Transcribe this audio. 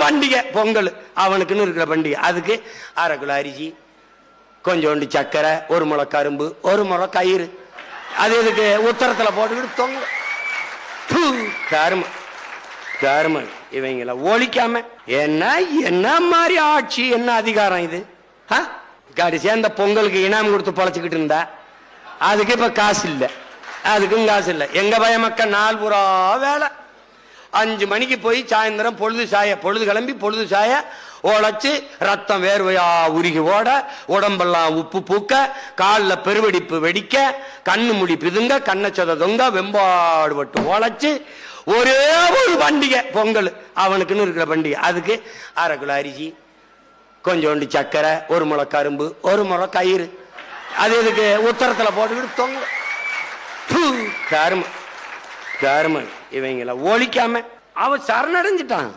பண்டிகை பொங்கல், அவனுக்குன்னு இருக்கிற பண்டிகை. அதுக்கு 1/2 கிலோ அரிசி, கொஞ்சோண்டு சக்கரை, 1 முளை கரும்பு, 1 முளை கயிறு. அது இதுக்கு உத்தரத்துல போட்டுக்கிட்டு தொங்க. கரும கரும இவங்கள ஒழிக்காம என்ன என்ன மாதிரி ஆட்சி, என்ன அதிகாரம் இது? கடைசியா இந்த பொங்கலுக்கு இனாம் கொடுத்து பொழைச்சிக்கிட்டு இருந்தா அதுக்கு இப்ப காசு இல்லை, அதுக்கும் காசு இல்லை. எங்க பய மக்கள் நாள் பூரா வேலை. 5 மணிக்கு போய் சாயந்தரம் பொழுது கிளம்பி பொழுது சாய உழைச்சு ரத்தம் வேர்வையா உருகி ஓட, உடம்பெல்லாம் உப்பு பூக்க, காலில் பெருவெடிப்பு வெடிக்க, கண்ணு முடி பிதுங்க, கண்ணச்சத தொங்க, வெம்பாடு பட்டு உழைச்சு ஒரே ஒரு பண்டிகை பொங்கல், அவனுக்குன்னு இருக்கிற பண்டிகை. அதுக்கு 1/2 கிலோ அரிசி, கொஞ்சோண்டு சக்கரை, 1 முளை கரும்பு, 1 முளை கயிறு. அது இதுக்கு உத்தரத்துல போட்டுக்கிட்டு தொங்க. கரும கரும இவங்கள ஒழிக்காம அவன் சரணடைஞ்சிட்டான்.